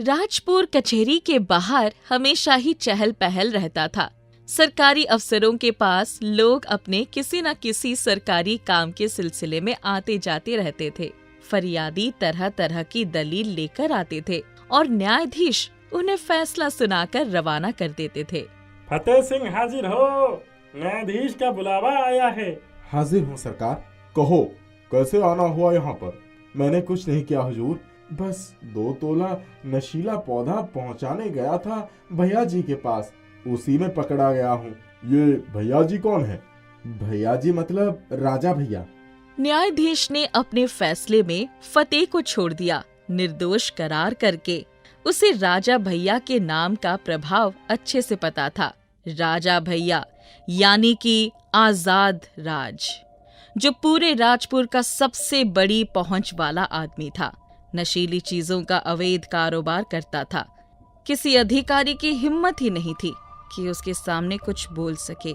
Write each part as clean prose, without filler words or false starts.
राजपुर कचहरी के बाहर हमेशा ही चहल पहल रहता था। सरकारी अफसरों के पास लोग अपने किसी न किसी सरकारी काम के सिलसिले में आते जाते रहते थे। फरियादी तरह तरह की दलील लेकर आते थे और न्यायाधीश उन्हें फैसला सुनाकर रवाना कर देते थे। फतेह सिंह हाजिर हो, न्यायाधीश का बुलावा आया है। हाजिर हूँ सरकार। कहो कैसे आना हुआ यहाँ पर? मैंने कुछ नहीं किया हुजूर, बस 2 तोला नशीला पौधा पहुँचाने गया था भैया जी के पास, उसी में पकड़ा गया हूँ। ये भैया जी कौन है? भैया जी मतलब राजा भैया। न्यायाधीश ने अपने फैसले में फतेह को छोड़ दिया, निर्दोष करार करके। उसे राजा भैया के नाम का प्रभाव अच्छे से पता था। राजा भैया यानी कि आजाद राज, जो पूरे राजपुर का सबसे बड़ी पहुंच वाला आदमी था। नशीली चीजों का अवैध कारोबार करता था। किसी अधिकारी की हिम्मत ही नहीं थी कि उसके सामने कुछ बोल सके,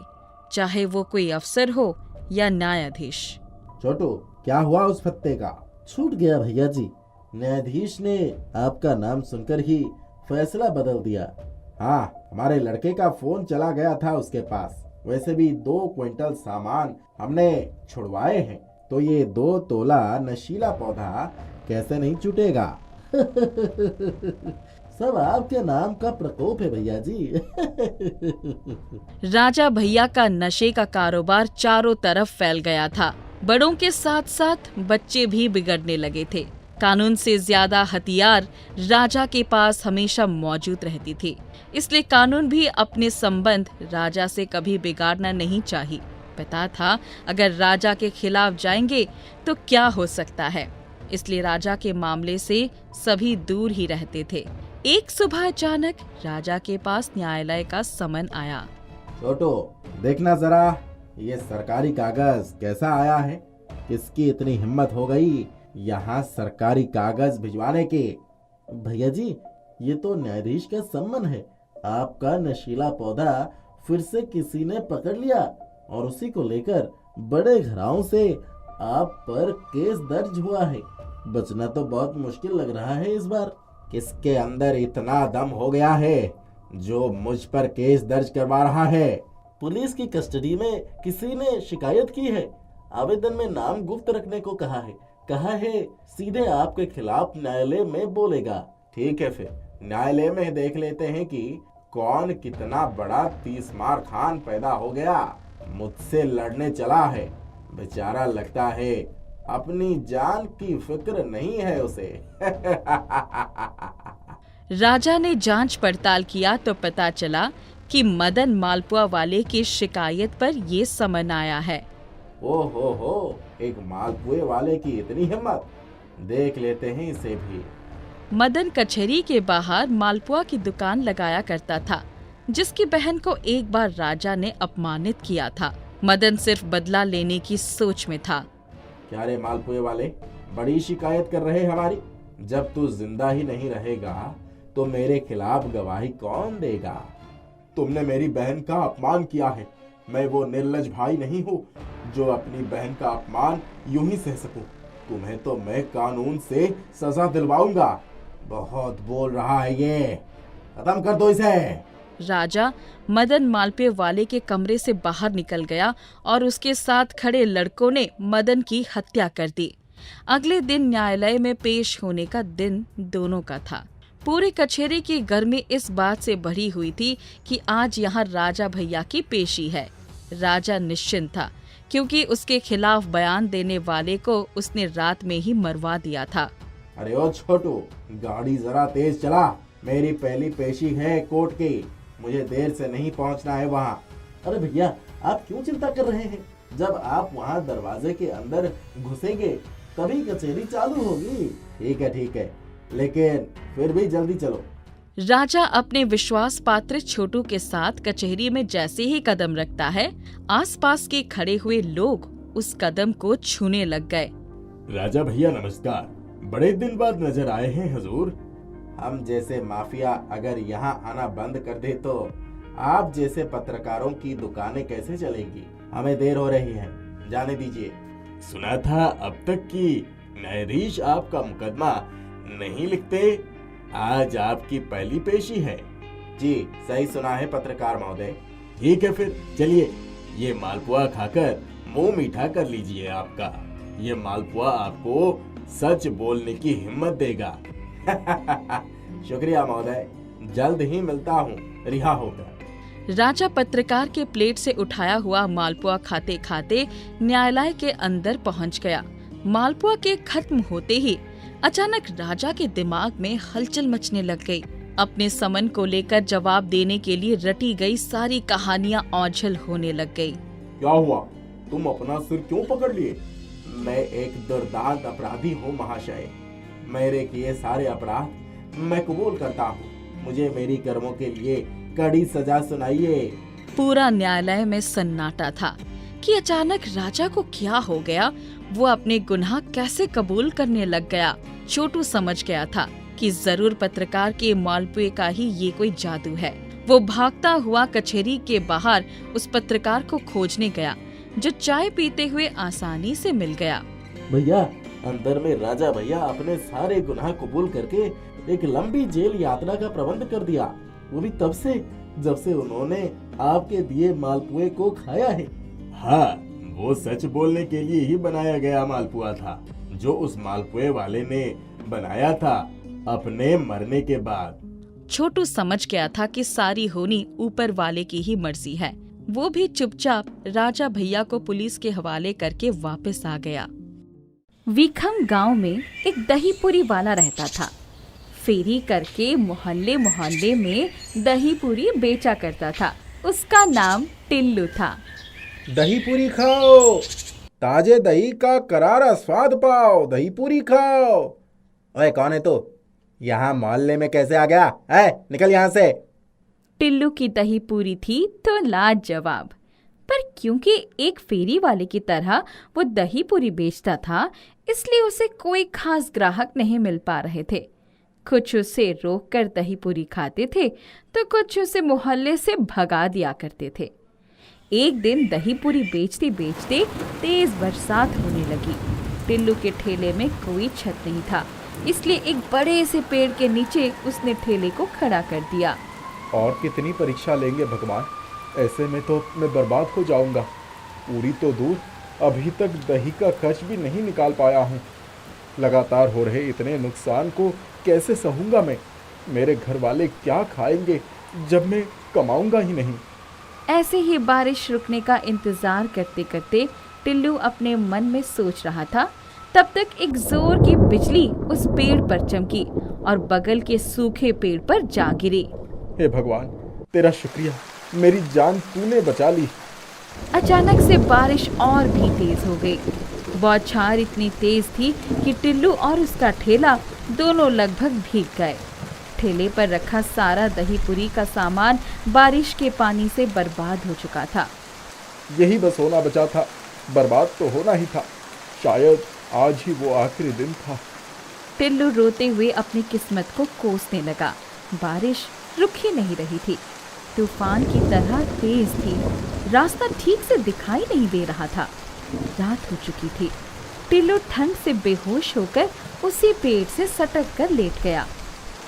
चाहे वो कोई अफसर हो या न्यायाधीश। छोटू, क्या हुआ उस फत्ते का? छूट गया भैया जी, न्यायाधीश ने आपका नाम सुनकर ही फैसला बदल दिया। हाँ, हमारे लड़के का फोन चला गया था उसके पास। वैसे भी 2 क्विंटल सामान हमने छुड़वाए हैं, तो ये 2 तोला नशीला पौधा कैसे नहीं छूटेगा। सब आपके नाम का प्रकोप है भैया जी। राजा भैया का नशे का कारोबार चारों तरफ फैल गया था। बड़ों के साथ साथ बच्चे भी बिगड़ने लगे थे। कानून से ज्यादा हथियार राजा के पास हमेशा मौजूद रहती थी, इसलिए कानून भी अपने संबंध राजा से कभी बिगाड़ना नहीं चाहिए। पता था अगर राजा के खिलाफ जाएंगे तो क्या हो सकता है, इसलिए राजा के मामले से सभी दूर ही रहते थे। एक सुबह अचानक राजा के पास न्यायालय का समन आया। छोटू, देखना जरा ये सरकारी कागज कैसा आया है। किसकी इतनी हिम्मत हो गई यहाँ सरकारी कागज भिजवाने के? भैया जी, ये तो न्यायाधीश का सम्मन है। आपका नशीला पौधा फिर से किसी ने पकड़ लिया और उसी को लेकर बड़े घराव से आप पर केस दर्ज हुआ है। बचना तो बहुत मुश्किल लग रहा है इस बार। किसके अंदर इतना दम हो गया है जो मुझ पर केस दर्ज करवा रहा है? पुलिस की कस्टडी में किसी ने शिकायत की है। आवेदन में नाम गुप्त रखने को कहा है सीधे आपके खिलाफ न्यायालय में बोलेगा। ठीक है, फिर न्यायालय में देख लेते हैं कि कौन कितना बड़ा 30 मार खान पैदा हो गया, मुझसे लड़ने चला है। बेचारा लगता है अपनी जान की फिक्र नहीं है उसे। राजा ने जांच पड़ताल किया तो पता चला कि मदन मालपुआ वाले की शिकायत पर ये समन आया है। हो, एक मालपुए वाले की इतनी हिम्मत! देख लेते हैं इसे भी। मदन कचहरी के बाहर मालपुआ की दुकान लगाया करता था, जिसकी बहन को एक बार राजा ने अपमानित किया था। मदन सिर्फ बदला लेने की सोच में था। क्या रे मालपुए वाले, बड़ी शिकायत कर रहे हमारी? जब तू जिंदा ही नहीं रहेगा तो मेरे खिलाफ गवाही कौन देगा? तुमने मेरी बहन का अपमान किया है। मैं वो निर्लज भाई नहीं हूँ जो अपनी बहन का अपमान यूं ही सह सकूं। तुम्हें तो मैं कानून से सजा दिलवाऊंगा। बहुत बोल रहा है ये, खत्म कर दो इसे। राजा मदन मालपुए वाले के कमरे से बाहर निकल गया और उसके साथ खड़े लड़कों ने मदन की हत्या कर दी। अगले दिन न्यायालय में पेश होने का दिन दोनों का था। पूरी कचहरी की गर्मी इस बात से भरी हुई थी कि आज यहाँ राजा भैया की पेशी है। राजा निश्चिंत था क्योंकि उसके खिलाफ बयान देने वाले को उसने रात में ही मरवा दिया था। अरे ओ छोटू, गाड़ी जरा तेज चला। मेरी पहली पेशी है कोर्ट की, मुझे देर से नहीं पहुंचना है वहाँ। अरे भैया, आप क्यों चिंता कर रहे हैं? जब आप वहाँ दरवाजे के अंदर घुसेंगे तभी कचहरी चालू होगी। ठीक है, लेकिन फिर भी जल्दी चलो। राजा अपने विश्वास पात्र छोटू के साथ कचहरी में जैसे ही कदम रखता है, आसपास के खड़े हुए लोग उस कदम को छूने लग गए। राजा भैया नमस्कार, बड़े दिन बाद नजर आए हैं हुजूर। हम जैसे माफिया अगर यहाँ आना बंद कर दे तो आप जैसे पत्रकारों की दुकानें कैसे चलेंगी? हमें देर हो रही है, जाने दीजिए। सुना था अब तक कि न्यायाधीश आपका मुकदमा नहीं लिखते। आज आपकी पहली पेशी है। जी सही सुना है पत्रकार महोदय। ठीक है फिर चलिए, ये मालपुआ खाकर मुंह मीठा कर लीजिए आपका। ये मालपुआ आपको सच बोलने की हिम्मत देगा। शुक्रिया महोदय, जल्द ही मिलता हूँ रिहा होकर। राजा पत्रकार के प्लेट से उठाया हुआ मालपुआ खाते खाते न्यायालय के अंदर पहुंच गया। मालपुआ के खत्म होते ही अचानक राजा के दिमाग में हलचल मचने लग गई। अपने समन को लेकर जवाब देने के लिए रटी गई सारी कहानियां ओझल होने लग गई। क्या हुआ? तुम अपना सिर क्यों पकड़ लिए? मैं एक दुर्दांत अपराधी हूँ महाशय। मेरे किए सारे अपराध मैं कबूल करता हूँ। मुझे मेरी कर्मों के लिए कड़ी सजा सुनाइए। पूरा न्यायालय में सन्नाटा था कि अचानक राजा को क्या हो गया। वो अपने गुनाह कैसे कबूल करने लग गया। छोटू समझ गया था कि जरूर पत्रकार के मालपुए का ही ये कोई जादू है। वो भागता हुआ कचहरी के बाहर उस पत्रकार को खोजने गया जो चाय पीते हुए आसानी से मिल गया। भैया, अंदर में राजा भैया अपने सारे गुनाह कबूल करके एक लंबी जेल यात्रा का प्रबंध कर दिया। वो भी तब से जब से उन्होंने आपके दिए मालपुए को खाया है। हाँ, वो सच बोलने के लिए ही बनाया गया मालपुआ था, जो उस मालपुए वाले ने बनाया था अपने मरने के बाद। छोटू समझ गया था कि सारी होनी ऊपर वाले की ही मर्जी है। वो भी चुपचाप राजा भैया को पुलिस के हवाले करके वापस आ गया। वीखम गांव में एक दही पूरी वाला रहता था। फेरी करके मोहल्ले मोहल्ले में दही पूरी बेचा करता था। उसका नाम टिल्लू था। दही पूरी खाओ, ताजे दही का करारा स्वाद पाओ, दही पूरी खाओ। ओए कौन है तू? यहाँ मोहल्ले में कैसे आ गया? निकल यहाँ से। टिल्लू की दही पूरी थी तो लाजवाब, पर क्योंकि एक फेरी वाले की तरह वो दही पूरी बेचता था, इसलिए उसे कोई खास ग्राहक नहीं मिल पा रहे थे। कुछ उसे रोक कर दही पूरी खाते थे तो कुछ उसे मोहल्ले से भगा दिया करते थे। एक दिन दही पूरी बेचते बेचते तेज बरसात होने लगी। टिल्लू के ठेले में कोई छत नहीं था, इसलिए एक बड़े से पेड़ के नीचे उसने ठेले को खड़ा कर दिया। और कितनी परीक्षा लेंगे भगवान, ऐसे में तो मैं बर्बाद हो जाऊंगा। पूरी तो दूर, अभी तक दही का खर्च भी नहीं निकाल पाया हूँ। लगातार हो रहे इतने नुकसान को कैसे सहूंगा मैं? मेरे घर वाले क्या खाएंगे जब मैं कमाऊंगा ही नहीं। ऐसे ही बारिश रुकने का इंतजार करते करते टिल्लू अपने मन में सोच रहा था। तब तक एक जोर की बिजली उस पेड़ पर चमकी और बगल के सूखे पेड़ पर जा गिरी। हे भगवान, तेरा शुक्रिया, मेरी जान तूने बचा ली। अचानक से बारिश और भी तेज हो गई। बौछार इतनी तेज थी कि टिल्लू और उसका ठेला दोनों लगभग भीग गए। ठेले पर रखा सारा दही पूरी का सामान बारिश के पानी से बर्बाद हो चुका था। यही बस होना बचा था, बर्बाद तो होना ही था। शायद आज ही वो आखिरी दिन था। टिल्लू रोते हुए अपनी किस्मत को कोसने लगा। बारिश रुक ही नहीं रही थी, तूफान की तरह तेज थी। रास्ता ठीक से दिखाई नहीं दे रहा था। रात हो चुकी थी। टिल्लू ठंड से बेहोश होकर उसी पेड़ से सटक कर लेट गया।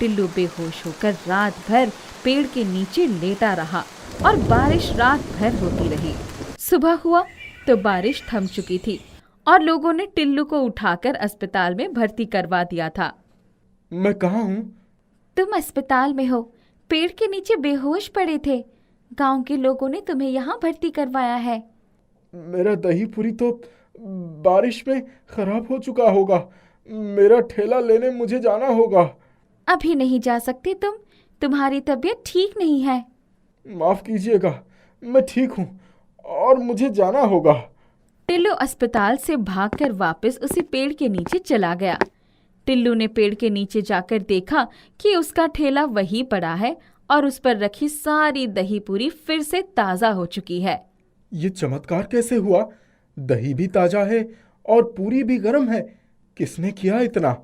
टिल्लू बेहोश होकर रात भर पेड़ के नीचे लेटा रहा और बारिश रात भर होती रही। सुबह हुआ तो बारिश थम चुकी थी और लोगों ने टिल्लू को उठाकर अस्पताल में भर्ती करवा दिया था। मैं कहाँ हूँ? तुम अस्पताल में हो, पेड़ के नीचे बेहोश पड़े थे। गांव के लोगों ने तुम्हें यहाँ भर्ती करवाया है। मेरा दही पूरी तो बारिश में खराब हो चुका होगा। मेरा ठेला लेने मुझे जाना होगा। अभी नहीं जा सकते तुम, तुम्हारी तबीयत ठीक नहीं है। माफ कीजिएगा, मैं ठीक हूँ और मुझे जाना होगा। टिल्लू अस्पताल से भागकर वापस उसी पेड़ के नीचे चला गया। टिल्लू ने पेड़ के नीचे जाकर देखा कि उसका ठेला वहीं पड़ा है और उस पर रखी सारी दही पूरी फिर से ताज़ा हो चुकी है। ये चमत्कार कैसे हुआ? दही भी ताजा है और पूरी भी गर्म है। किसने किया इतना?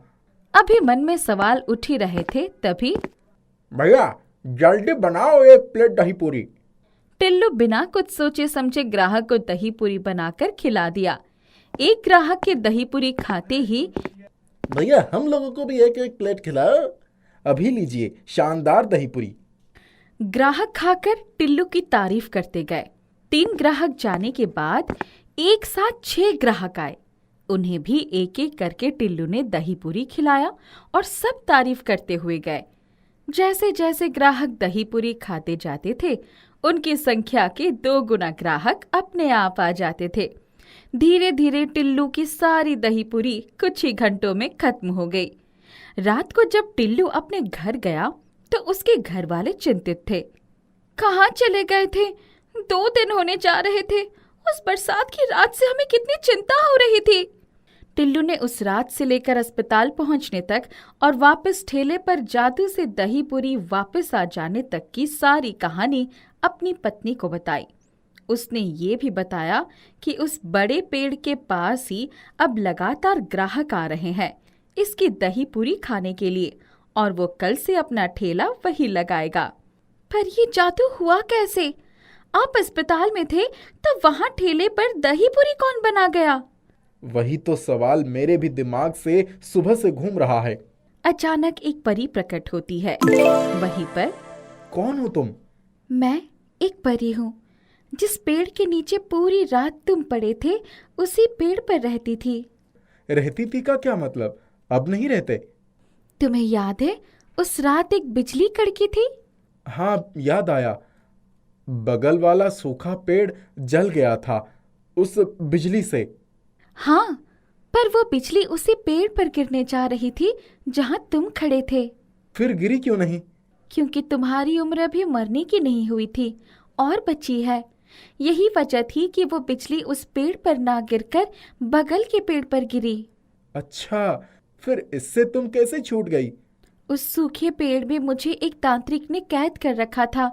अभी मन में सवाल उठ ही रहे थे तभी भैया जल्दी बनाओ एक प्लेट दही पूरी। टिल्लू बिना कुछ सोचे समझे ग्राहक को दही पूरी बनाकर खिला दिया। एक ग्राहक के दही पूरी खाते ही भैया हम लोगों को भी एक एक प्लेट खिलाओ। अभी लीजिए शानदार दही पूरी। ग्राहक खाकर टिल्लू की तारीफ करते गए। 3 ग्राहक जाने के बाद एक साथ 6 ग्राहक आए। उन्हें भी एक एक करके टिल्लू ने दही पूरी खिलाया और सब तारीफ करते हुए गए। जैसे जैसे ग्राहक दही पूरी खाते जाते थे, उनकी संख्या के 2 गुना ग्राहक अपने आप आ जाते थे। धीरे धीरे टिल्लू की सारी दही पूरी कुछ ही घंटों में खत्म हो गई। रात को जब टिल्लू अपने घर गया तो उसके घर वाले चिंतित थे। कहाँ चले गए थे? 2 दिन होने जा रहे थे। उस बरसात की रात से हमें कितनी चिंता हो रही थी। टिल्लू ने उस रात से लेकर अस्पताल पहुंचने तक और वापस ठेले पर जादू से दही पूरी वापस आ जाने तक की सारी कहानी अपनी पत्नी को बताई। उसने ये भी बताया कि उस बड़े पेड़ के पास ही अब लगातार ग्राहक आ रहे हैं इसकी दही पूरी खाने के लिए, और वो कल से अपना ठेला वही लगाएगा। पर ये जादू हुआ कैसे? आप अस्पताल में थे तब वहां ठेले पर दही पूरी कौन बना गया? वही तो सवाल मेरे भी दिमाग से सुबह से घूम रहा है। अचानक एक परी प्रकट होती है वहीं पर। कौन हो तुम? मैं एक परी हूँ। जिस पेड़ के नीचे पूरी रात तुम पड़े थे उसी पेड़ पर रहती थी। रहती थी का क्या मतलब? अब नहीं रहते? तुम्हें याद है उस रात एक बिजली कड़की थी? हाँ, याद आया। बगल वाला सूखा पेड़ जल गया था उस बिजली से। हाँ, पर वो बिजली उसी पेड़ पर गिरने जा रही थी जहाँ तुम खड़े थे। फिर गिरी क्यों नहीं? क्योंकि तुम्हारी उम्र अभी मरने की नहीं हुई थी और बची है। यही वजह थी कि वो बिजली उस पेड़ पर ना गिरकर बगल के पेड़ पर गिरी। अच्छा, फिर इससे तुम कैसे छूट गई? उस सूखे पेड़ में मुझे एक तांत्रिक ने कैद कर रखा था।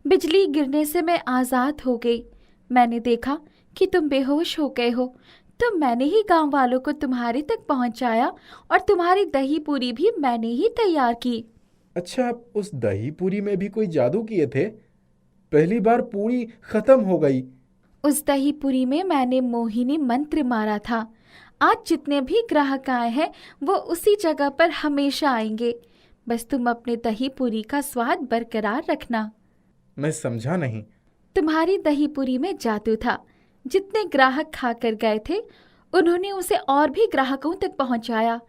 बिजली गिरने से मैं आजाद हो गई। मैंने देखा कि तुम बेहोश हो गए हो, तो मैंने ही गांव वालों को तुम्हारे तक पहुंचाया और तुम्हारी दही पूरी भी मैंने ही तैयार की। अच्छा, उस दही पूरी में भी कोई जादू किए थे? पहली बार पूरी खत्म हो गई। उस दही पूरी में मैंने मोहिनी मंत्र मारा था। आज जितने भी ग्राहक आए हैं वो उसी जगह पर हमेशा आएंगे। बस तुम अपने दही पूरी का स्वाद बरकरार रखना। मैं समझा नहीं। तुम्हारी दही पूरी में जादू था। जितने ग्राहक खाकर गए थे उन्होंने उसे और भी ग्राहकों तक पहुंचाया।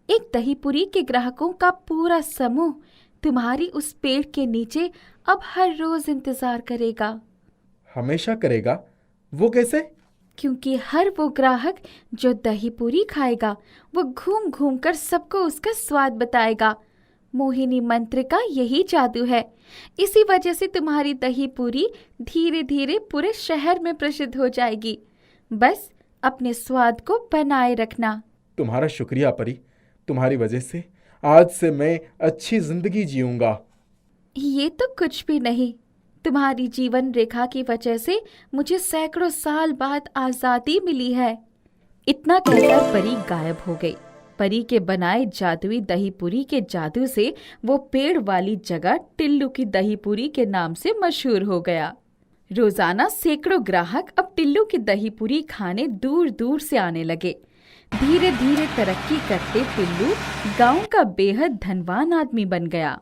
एक दही पूरी के ग्राहकों का पूरा समूह तुम्हारी उस पेड़ के नीचे अब हर रोज इंतजार करेगा। हमेशा करेगा? वो कैसे? क्योंकि हर वो ग्राहक जो दही पूरी खाएगा वो घूम घूम कर सबको उसका स्वाद बताएगा। मोहिनी मंत्र का यही जादू है। इसी वजह से तुम्हारी दही पूरी धीरे धीरे पूरे शहर में प्रसिद्ध हो जाएगी। बस अपने स्वाद को बनाए रखना। तुम्हारा शुक्रिया परी। तुम्हारी वजह से आज से मैं अच्छी जिंदगी जीऊंगा। ये तो कुछ भी नहीं। तुम्हारी जीवन रेखा की वजह से मुझे सैकड़ों साल बाद आजादी मिली है। इतना कहकर परी गायब हो गई। परी के बनाए जादुई दही पूरी के जादू से वो पेड़ वाली जगह टिल्लू की दही पूरी के नाम से मशहूर हो गया। रोजाना सैकड़ों ग्राहक अब टिल्लू की दही पूरी खाने दूर दूर से आने लगे। धीरे धीरे तरक्की करते टिल्लू गांव का बेहद धनवान आदमी बन गया।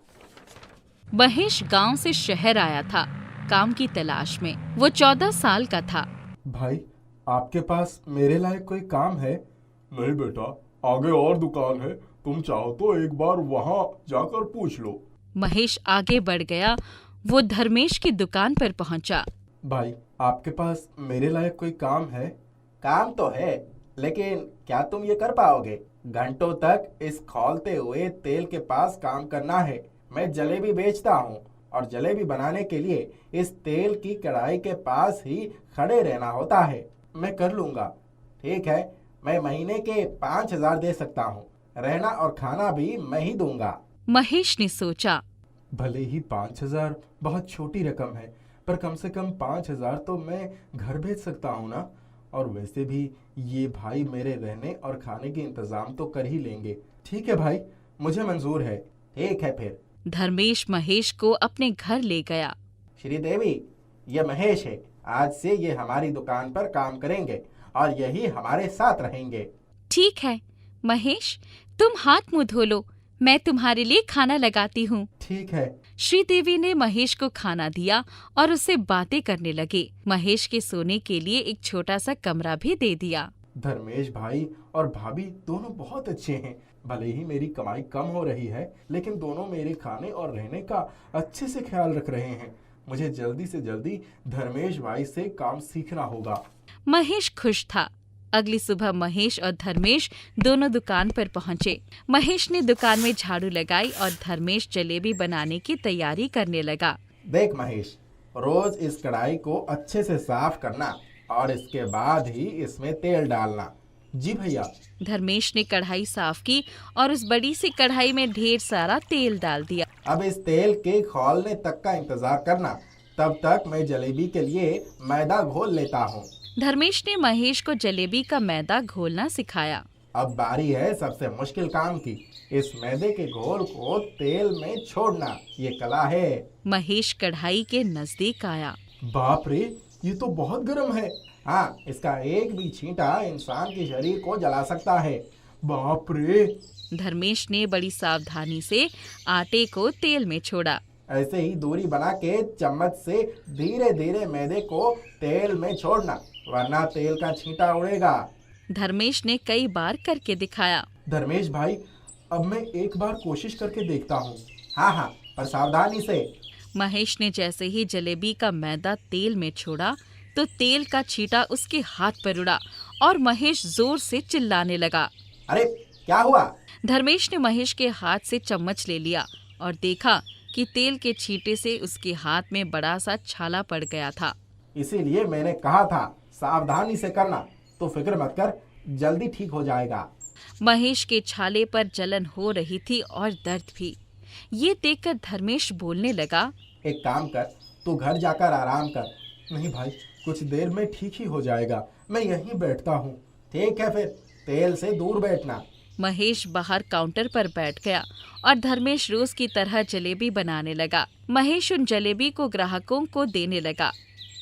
महेश गांव से शहर आया था काम की तलाश में। वो 14 साल का था। भाई, आपके पास मेरे लायक कोई काम है? नहीं बेटा, आगे और दुकान है, तुम चाहो तो एक बार वहाँ जाकर पूछ लो। महेश आगे बढ़ गया। वो धर्मेश की दुकान पर पहुंचा। भाई, आपके पास मेरे लायक कोई काम है? काम तो है, लेकिन क्या तुम ये कर पाओगे? घंटों तक इस खौलते हुए तेल के पास काम करना है। मैं जलेबी बेचता हूँ और जलेबी बनाने के लिए इस तेल की कढ़ाई के पास ही खड़े रहना होता है। मैं कर लूँगा। ठीक है, मैं महीने के 5,000 दे सकता हूँ। रहना और खाना भी मैं ही दूंगा। महेश ने सोचा, भले ही 5,000 बहुत छोटी रकम है, पर कम से कम 5,000 तो मैं घर भेज सकता हूँ ना। और वैसे भी ये भाई मेरे रहने और खाने के इंतजाम तो कर ही लेंगे। ठीक है भाई, मुझे मंजूर है। ठीक है फिर। धर्मेश महेश को अपने घर ले गया। श्रीदेवी, ये महेश है। आज से ये हमारी दुकान पर काम करेंगे और यही हमारे साथ रहेंगे। ठीक है महेश, तुम हाथ मुंह धो लो, मैं तुम्हारे लिए खाना लगाती हूँ। ठीक है। श्रीदेवी ने महेश को खाना दिया और उससे बातें करने लगे। महेश के सोने के लिए एक छोटा सा कमरा भी दे दिया। धर्मेश भाई और भाभी दोनों बहुत अच्छे हैं। भले ही मेरी कमाई कम हो रही है, लेकिन दोनों मेरे खाने और रहने का अच्छे से ख्याल रख रहे हैं। मुझे जल्दी से जल्दी धर्मेश भाई से काम सीखना होगा। महेश खुश था। अगली सुबह महेश और धर्मेश दोनों दुकान पर पहुंचे। महेश ने दुकान में झाड़ू लगाई और धर्मेश जलेबी बनाने की तैयारी करने लगा। देख महेश, रोज इस कढ़ाई को अच्छे से साफ करना और इसके बाद ही इसमें तेल डालना। जी भैया। धर्मेश ने कढ़ाई साफ की और उस बड़ी सी कढ़ाई में ढेर सारा तेल डाल दिया। अब इस तेल के खौलने तक का इंतजार करना, तब तक मैं जलेबी के लिए मैदा घोल लेता हूँ। धर्मेश ने महेश को जलेबी का मैदा घोलना सिखाया। अब बारी है सबसे मुश्किल काम की। इस मैदे के घोल को तेल में छोड़ना, ये कला है। महेश कढ़ाई के नजदीक आया। बाप रे, ये तो बहुत गर्म है। हाँ, इसका एक भी छींटा इंसान के शरीर को जला सकता है। बाप रे। धर्मेश ने बड़ी सावधानी से आटे को तेल में छोड़ा। ऐसे ही दूरी बना के चम्मच से धीरे धीरे मैदे को तेल में छोड़ना, वरना तेल का छींटा उड़ेगा। धर्मेश ने कई बार करके दिखाया। धर्मेश भाई, अब मैं एक बार कोशिश करके देखता हूँ। हाँ हाँ, पर सावधानी से। महेश ने जैसे ही जलेबी का मैदा तेल में छोड़ा तो तेल का छींटा उसके हाथ पर उड़ा और महेश जोर से चिल्लाने लगा। अरे क्या हुआ? धर्मेश ने महेश के हाथ से चम्मच ले लिया और देखा कि तेल के छींटे से उसके हाथ में बड़ा सा छाला पड़ गया था। इसीलिए मैंने कहा था सावधानी से करना। तो फिक्र मत कर, जल्दी ठीक हो जाएगा। महेश के छाले पर जलन हो रही थी और दर्द भी। ये देखकर धर्मेश बोलने लगा। एक काम कर, तू घर जाकर आराम कर। नहीं भाई, कुछ देर में ठीक ही हो जाएगा। मैं यहीं बैठता हूँ। ठीक है, फिर तेल से दूर बैठना। महेश बाहर काउंटर पर बैठ गया और धर्मेश रोज की तरह जलेबी बनाने लगा। महेश उन जलेबी को ग्राहकों को देने लगा,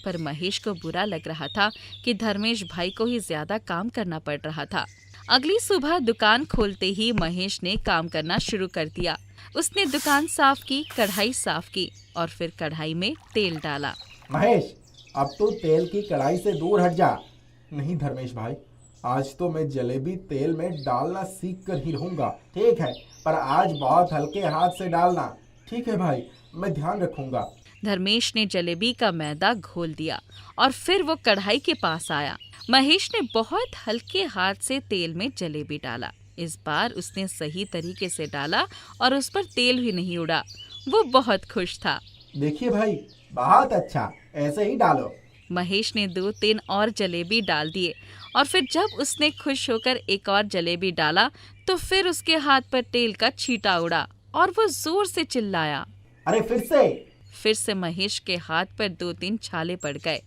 पर महेश को बुरा लग रहा था कि धर्मेश भाई को ही ज्यादा काम करना पड़ रहा था। अगली सुबह दुकान खोलते ही महेश ने काम करना शुरू कर दिया। उसने दुकान साफ की, कढ़ाई साफ की और फिर कढ़ाई में तेल डाला। महेश, अब तो तेल की कढ़ाई से दूर हट जा। नहीं धर्मेश भाई, आज तो मैं जलेबी तेल में डालना सीख कर ही रहूंगा। ठीक है, पर आज बहुत हल्के हाथ से डालना। ठीक है भाई, मैं ध्यान रखूंगा। धर्मेश ने जलेबी का मैदा घोल दिया और फिर वो कढ़ाई के पास आया। महेश ने बहुत हल्के हाथ से तेल में जलेबी डाला। इस बार उसने सही तरीके से डाला और उस पर तेल भी नहीं उड़ा। वो बहुत खुश था। देखिए भाई, बहुत अच्छा, ऐसे ही डालो। महेश ने 2-3 और जलेबी डाल दिए और फिर जब उसने खुश होकर एक और जलेबी डाला तो फिर उसके हाथ पर तेल का छींटा उड़ा और वो जोर से चिल्लाया। अरे फिर से महेश के हाथ पर 2-3 छाले पड़ गए।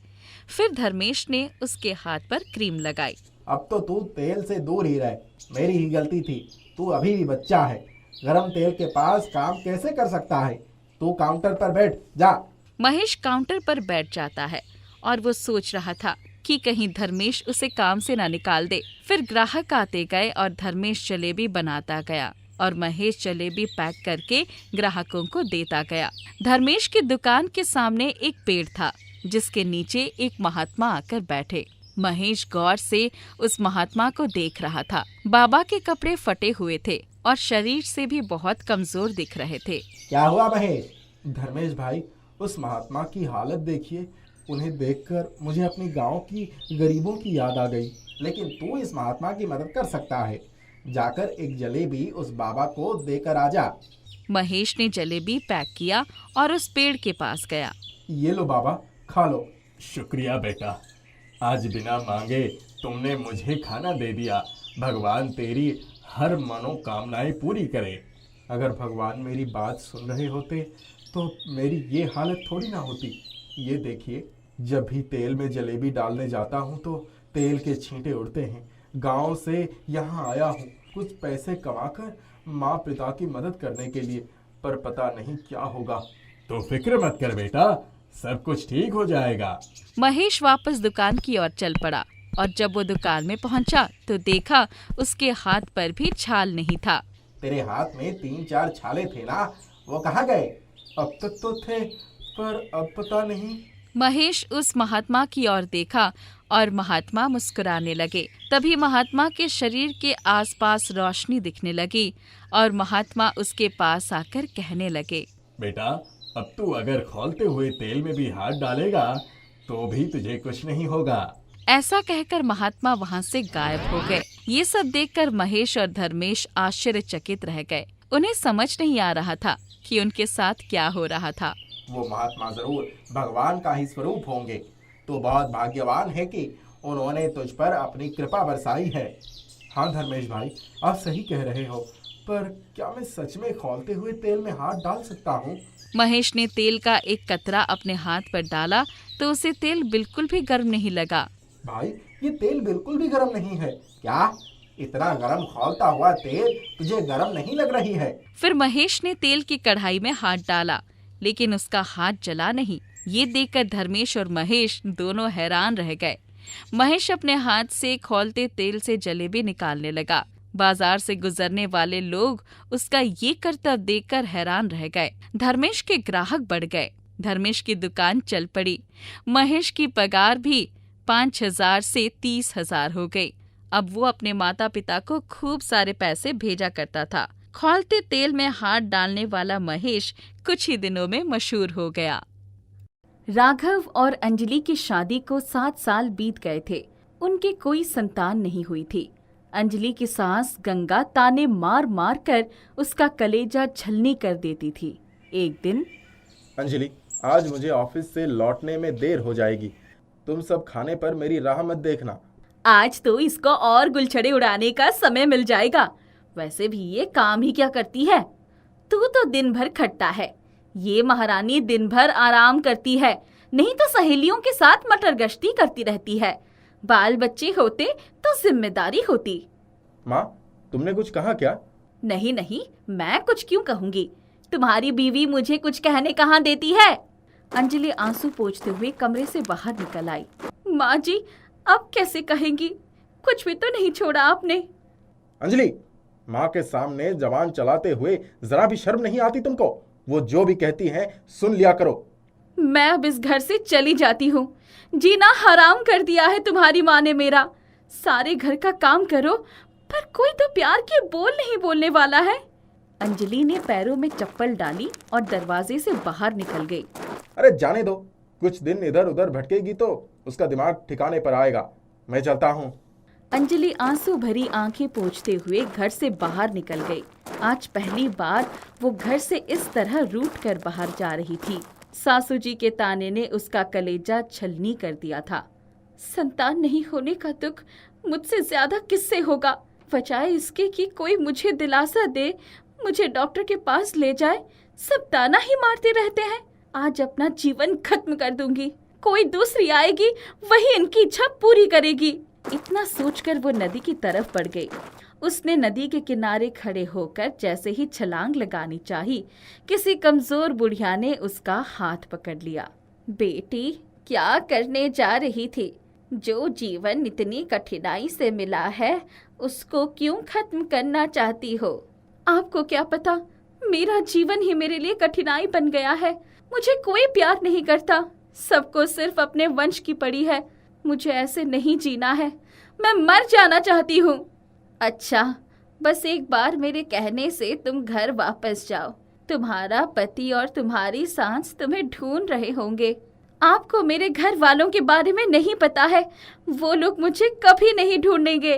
फिर धर्मेश ने उसके हाथ पर क्रीम लगाई। अब तो तू तेल से दूर ही रह। मेरी ही गलती थी। तू अभी भी बच्चा है, गरम तेल के पास काम कैसे कर सकता है? तू काउंटर पर बैठ जा। महेश काउंटर पर बैठ जाता है और वो सोच रहा था कि कहीं धर्मेश उसे काम से ना निकाल दे। फिर ग्राहक आते गए और धर्मेश जलेबी बनाता गया और महेश जलेबी पैक करके ग्राहकों को देता गया। धर्मेश की दुकान के सामने एक पेड़ था जिसके नीचे एक महात्मा आकर बैठे। महेश गौर से उस महात्मा को देख रहा था। बाबा के कपड़े फटे हुए थे और शरीर से भी बहुत कमजोर दिख रहे थे। क्या हुआ महेश? धर्मेश भाई, उस महात्मा की हालत देखिए। उन्हें देखकर मुझे अपने गांव की गरीबों की याद आ गई। लेकिन तू इस महात्मा की मदद कर सकता है। जाकर एक जलेबी उस बाबा को देकर आ जा। महेश ने जलेबी पैक किया और उस पेड़ के पास गया। ये लो बाबा, खा लो। शुक्रिया बेटा, आज बिना मांगे तुमने मुझे खाना दे दिया। भगवान तेरी हर मनोकामनाएं पूरी करे। अगर भगवान मेरी बात सुन रहे होते तो मेरी ये हालत थोड़ी ना होती। ये देखिए, जब भी तेल में जलेबी डालने जाता हूँ तो तेल के छींटे उड़ते हैं। गांव से यहाँ आया हूँ कुछ पैसे कमाकर माँ पिता की मदद करने के लिए, पर पता नहीं क्या होगा। तो फिक्र मत कर बेटा, सब कुछ ठीक हो जाएगा। महेश वापस दुकान की ओर चल पड़ा और जब वो दुकान में पहुंचा तो देखा उसके हाथ पर भी छाल नहीं था। तेरे हाथ में 3-4 छाले थे ना, वो कहाँ गए? अब तक तो थे, पर अब पता नहीं। महेश उस महात्मा की ओर देखा और महात्मा मुस्कुराने लगे। तभी महात्मा के शरीर के आसपास रोशनी दिखने लगी और महात्मा उसके पास आकर कहने लगे, बेटा, अब तू अगर खौलते हुए तेल में भी हाथ डालेगा तो भी तुझे कुछ नहीं होगा। ऐसा कहकर महात्मा वहाँ से गायब हो गए। ये सब देखकर महेश और धर्मेश आश्चर्यचकित रह गए। उन्हें समझ नहीं आ रहा था कि उनके साथ क्या हो रहा था। वो महात्मा जरूर भगवान का ही स्वरूप होंगे। तो बहुत भाग्यवान है कि उन्होंने तुझ पर अपनी कृपा बरसाई है। हाँ धर्मेश भाई, आप सही कह रहे हो, पर क्या मैं सच में खौलते हुए तेल में हाथ डाल सकता हूँ? महेश ने तेल का एक कतरा अपने हाथ पर डाला तो उसे तेल बिल्कुल भी गर्म नहीं लगा। भाई, ये तेल बिल्कुल भी गर्म नहीं है। क्या इतना गर्म खौलता हुआ तेल तुझे गर्म नहीं लग रही है? फिर महेश ने तेल की कढ़ाई में हाथ डाला, लेकिन उसका हाथ जला नहीं। ये देखकर धर्मेश और महेश दोनों हैरान रह गए। महेश अपने हाथ से खौलते तेल से जलेबी निकालने लगा। बाजार से गुजरने वाले लोग उसका ये करतब देखकर हैरान रह गए। धर्मेश के ग्राहक बढ़ गए। धर्मेश की दुकान चल पड़ी। महेश की पगार भी 5,000 से 30,000 हो गई। अब वो अपने माता पिता को खूब सारे पैसे भेजा करता था। खौलते तेल में हाथ डालने वाला महेश कुछ ही दिनों में मशहूर हो गया। राघव और अंजलि की शादी को 7 साल बीत गए थे। उनकी कोई संतान नहीं हुई थी। अंजलि की सास गंगा ताने मार मार कर उसका कलेजा छलनी कर देती थी। एक दिन, अंजलि, आज मुझे ऑफिस से लौटने में देर हो जाएगी। तुम सब खाने पर मेरी राह मत देखना। आज तो इसको और गुलछड़े उड़ाने का समय मिल जाएगा। वैसे भी ये काम ही क्या करती है? तू तो दिन भर खटता है, ये महारानी दिन भर आराम करती है, नहीं तो सहेलियों के साथ मटर गश्ती करती रहती है। बाल बच्चे होते तो जिम्मेदारी होती। माँ, तुमने कुछ कहा क्या? नहीं नहीं, मैं कुछ क्यों कहूँगी? तुम्हारी बीवी मुझे कुछ कहने कहाँ देती है? अंजलि आंसू पोंछते हुए कमरे से बाहर निकल आई। माँ जी, अब कैसे कहेंगी? कुछ भी तो नहीं छोड़ा आपने। अंजलि, माँ के सामने जबान चलाते हुए जरा भी शर्म नहीं आती तुमको? वो जो भी कहती हैं सुन लिया करो। मैं अब इस घर से चली जाती हूँ। जीना हराम कर दिया है तुम्हारी माँ ने मेरा। सारे घर का काम करो, पर कोई तो प्यार के बोल नहीं बोलने वाला है। अंजलि ने पैरों में चप्पल डाली और दरवाजे से बाहर निकल गई। अरे जाने दो, कुछ दिन इधर उधर भटकेगी तो उसका दिमाग ठिकाने पर आएगा। मैं चलता हूँ। अंजलि आंसू भरी आंखें पोंछते हुए घर से बाहर निकल गई। आज पहली बार वो घर से इस तरह रूठ कर बाहर जा रही थी। सासू जी के ताने ने उसका कलेजा छलनी कर दिया था। संतान नहीं होने का दुख मुझसे ज्यादा किससे होगा? बजाय इसके कि कोई मुझे दिलासा दे, मुझे डॉक्टर के पास ले जाए, सब ताना ही मारते रहते हैं। आज अपना जीवन खत्म कर दूंगी। कोई दूसरी आएगी, वही इनकी इच्छा पूरी करेगी। इतना सोचकर वो नदी की तरफ बढ़ गई। उसने नदी के किनारे खड़े होकर जैसे ही छलांग लगानी चाही, किसी कमजोर बुढ़िया ने उसका हाथ पकड़ लिया। बेटी, क्या करने जा रही थी? जो जीवन इतनी कठिनाई से मिला है, उसको क्यों खत्म करना चाहती हो? आपको क्या पता, मेरा जीवन ही मेरे लिए कठिनाई बन गया है। मुझे कोई प्यार नहीं करता, सबको सिर्फ अपने वंश की पड़ी है। मुझे ऐसे नहीं जीना है, मैं मर जाना चाहती हूँ। अच्छा, बस एक बार मेरे कहने से तुम घर वापस जाओ। तुम्हारा पति और तुम्हारी सास तुम्हें ढूंढ रहे होंगे। आपको मेरे घर वालों के बारे में नहीं पता है, वो लोग मुझे कभी नहीं ढूंढेंगे।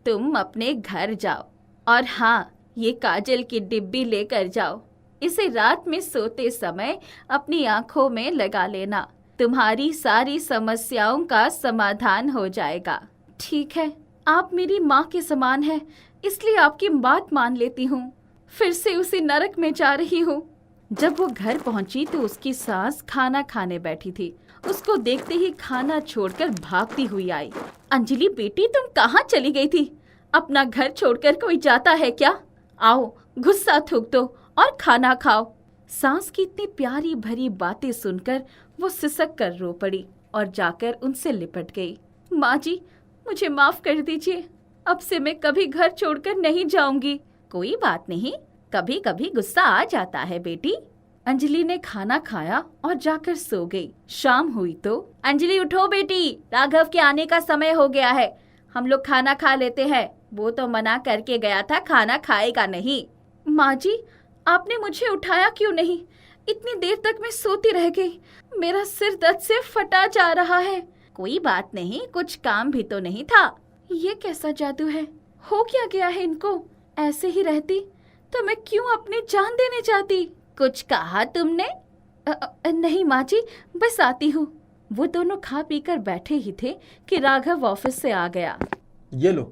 तुम अपने घर जाओ, और हाँ, ये काजल की डिब्बी लेकर जाओ। इसे रात में सोते समय अपनी आंखों में लगा लेना। तुम्हारी सारी समस्याओं का समाधान हो जाएगा। ठीक है, आप मेरी माँ के समान हैं, इसलिए आपकी बात मान लेती हूँ। फिर से उसी नरक में जा रही हूँ। जब वो घर पहुंची तो उसकी सास खाना खाने बैठी थी। उसको देखते ही खाना छोड़कर भागती हुई आई। अंजलि बेटी, तुम कहाँ चली गई थी? अपना घर छोड़कर कोई जाता है क्या? आओ, गुस्सा थूक दो और खाना खाओ। सास की इतनी प्यारी भरी बातें सुनकर वो सिसक कर रो पड़ी और जाकर उनसे लिपट गई। माँ जी, मुझे माफ कर दीजिए, अब से मैं कभी घर छोड़कर नहीं जाऊंगी। कोई बात नहीं, कभी कभी गुस्सा आ जाता है बेटी। अंजलि ने खाना खाया और जाकर सो गई। शाम हुई तो अंजलि उठो बेटी, राघव के आने का समय हो गया है, हम लोग खाना खा लेते हैं। वो तो मना करके गया था, खाना खाएगा नहीं। माँ जी, आपने मुझे उठाया क्यों नहीं? इतनी देर तक मैं सोती रह गई, मेरा सिर दर्द से फटा जा रहा है। कोई बात नहीं, कुछ काम भी तो नहीं था। ये कैसा जादू है, हो क्या गया है इनको? ऐसे ही रहती तो मैं क्यों अपनी जान देने जाती? कुछ कहा तुमने? नहीं माँ जी, बस आती हूँ। वो दोनों खा पी कर बैठे ही थे कि राघव ऑफिस से आ गया। ये लो,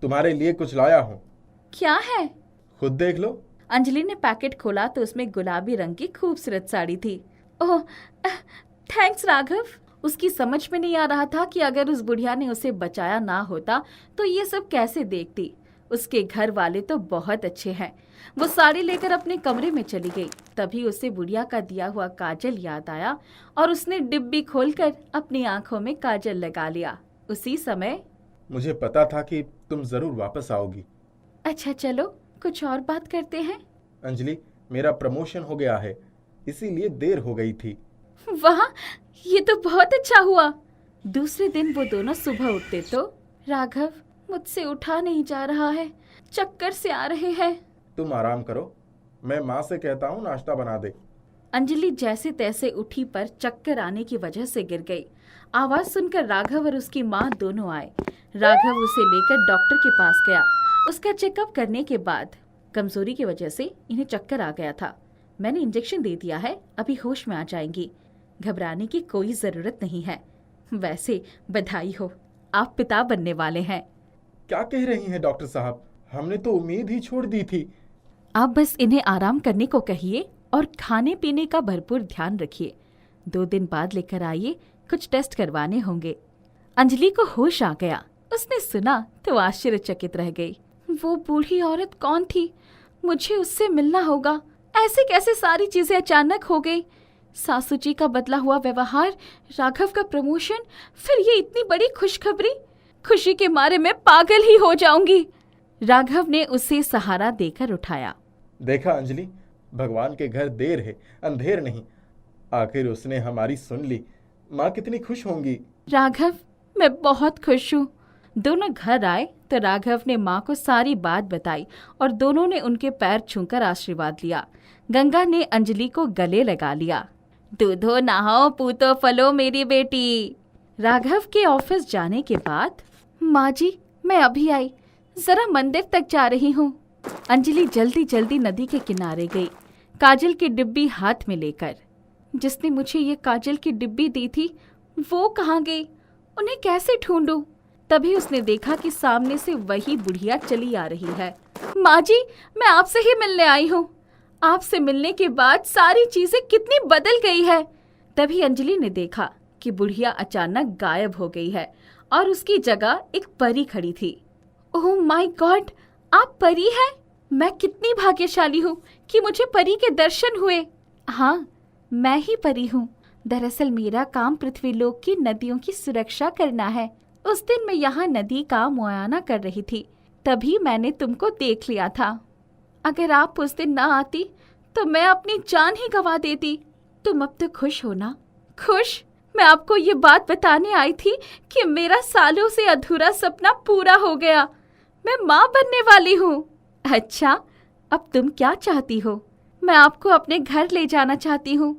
तुम्हारे लिए कुछ लाया हूँ। क्या है? खुद देख लो। अंजलि ने पैकेट खोला तो उसमें गुलाबी रंग की खूबसूरत साड़ी थी। ओह, थैंक्स राघव। उसकी समझ में नहीं आ रहा था कि अगर उस बुढ़िया ने उसे बचाया ना होता तो ये सब कैसे देखती। उसके घर वाले तो बहुत अच्छे हैं। वो साड़ी लेकर अपने कमरे में चली गई। तभी उसे बुढ़िया का दिया हुआ काजल याद आया और उसने डिब्बी खोलकर अपनी आंखों में काजल लगा लिया। उसी समय मुझे पता था कि तुम जरूर वापस आओगी। अच्छा चलो, कुछ और बात करते हैं। अंजलि, मेरा प्रमोशन हो गया है, इसीलिए देर हो गई थी। वाह, ये तो बहुत अच्छा हुआ। दूसरे दिन वो दोनों सुबह उठते तो राघव, मुझसे उठा नहीं जा रहा है, चक्कर से आ रहे हैं। तुम आराम करो, मैं माँ से कहता हूँ नाश्ता बना दे। अंजलि जैसे तैसे उठी पर चक्कर आने की वजह से गिर गई। आवाज सुनकर राघव और उसकी माँ दोनों आए। राघव उसे लेकर डॉक्टर के पास गया। उसका चेकअप करने के बाद कमजोरी की वजह से इन्हें चक्कर आ गया था। मैंने इंजेक्शन दे दिया है, अभी होश में आ जाएंगी। घबराने की कोई जरूरत नहीं है। वैसे बधाई हो, आप पिता बनने वाले हैं। क्या कह रही हैं डॉक्टर साहब, हमने तो उम्मीद ही छोड़ दी थी। आप बस इन्हें आराम करने को कहिए और खाने पीने का भरपूर ध्यान रखिए। 2 दिन बाद लेकर आइए, कुछ टेस्ट करवाने होंगे। अंजलि को होश आ गया। उसने सुना तो आश्चर्यचकित रह गई। वो बूढ़ी औरत कौन थी? मुझे उससे मिलना होगा। ऐसे कैसे सारी चीजें अचानक हो गई? सासू जी का बदला हुआ व्यवहार, राघव का प्रमोशन, फिर ये इतनी बड़ी खुशखबरी। खुशी के मारे मैं पागल ही हो जाऊंगी। राघव ने उसे सहारा देकर उठाया। देखा अंजलि, भगवान के घर देर है, अंधेर नहीं। आखिर उसने हमारी सुन ली। माँ कितनी खुश होंगी। राघव, मैं बहुत खुश हूँ। दोनों घर आए तो राघव ने माँ को सारी बात बताई और दोनों ने उनके पैर छूकर आशीर्वाद लिया। गंगा ने अंजलि को गले लगा लिया। दूधो नहाओ पूतो फलो मेरी बेटी। राघव के ऑफिस जाने के बाद, माँ जी मैं अभी आई, जरा मंदिर तक जा रही हूँ। अंजलि जल्दी जल्दी नदी के किनारे गई, काजल की डिब्बी हाथ में लेकर। जिसने मुझे ये काजल की डिब्बी दी थी वो कहाँ गई? उन्हें कैसे ढूंढूं? तभी उसने देखा कि सामने से वही बुढ़िया चली आ रही है। माँ जी, मैं आपसे ही मिलने आई हूँ। आपसे मिलने के बाद सारी चीजें कितनी बदल गई है। तभी अंजलि ने देखा कि बुढ़िया अचानक गायब हो गई है और उसकी जगह एक परी खड़ी थी। ओह माय गॉड, आप परी हैं? मैं कितनी भाग्यशाली हूँ कि मुझे परी के दर्शन हुए। हाँ, मैं ही परी हूँ। दरअसल मेरा काम पृथ्वीलोक की नदियों की सुरक्षा करना है। उस दिन मैं यहाँ नदी का मुआयना कर रही थी, तभी मैंने तुमको देख लिया था। अगर आप उस दिन ना आती तो मैं अपनी जान ही गंवा देती। तुम अब तो खुश हो ना? खुश? मैं आपको ये बात बताने आई थी कि मेरा सालों से अधूरा सपना पूरा हो गया। मैं माँ बनने वाली हूँ। अच्छा, अब तुम क्या चाहती हो? मैं आपको अपने घर ले जाना चाहती हूँ,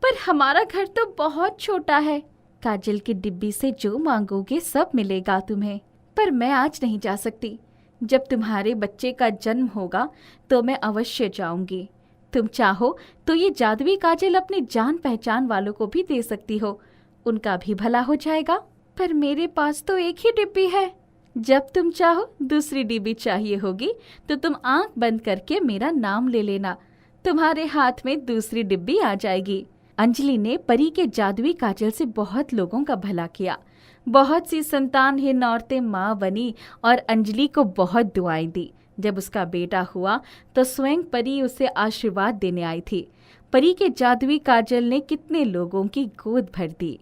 पर हमारा घर तो बहुत छोटा है। काजल की डिब्बी से जो मांगोगे सब मिलेगा तुम्हें, पर मैं आज नहीं जा सकती। जब तुम्हारे बच्चे का जन्म होगा तो मैं अवश्य जाऊंगी। तुम चाहो तो ये जादुई काजल अपनी जान पहचान वालों को भी दे सकती हो, उनका भी भला हो जाएगा। पर मेरे पास तो एक ही डिब्बी है। जब तुम चाहो दूसरी डिब्बी चाहिए होगी तो तुम आंख बंद करके मेरा नाम ले लेना, तुम्हारे हाथ में दूसरी डिब्बी आ जाएगी। अंजलि ने परी के जादुई काजल से बहुत लोगों का भला किया। बहुत सी संतानहीन औरतें माँ बनी और अंजलि को बहुत दुआएं दी। जब उसका बेटा हुआ तो स्वयं परी उसे आशीर्वाद देने आई थी। परी के जादुई काजल ने कितने लोगों की गोद भर दी।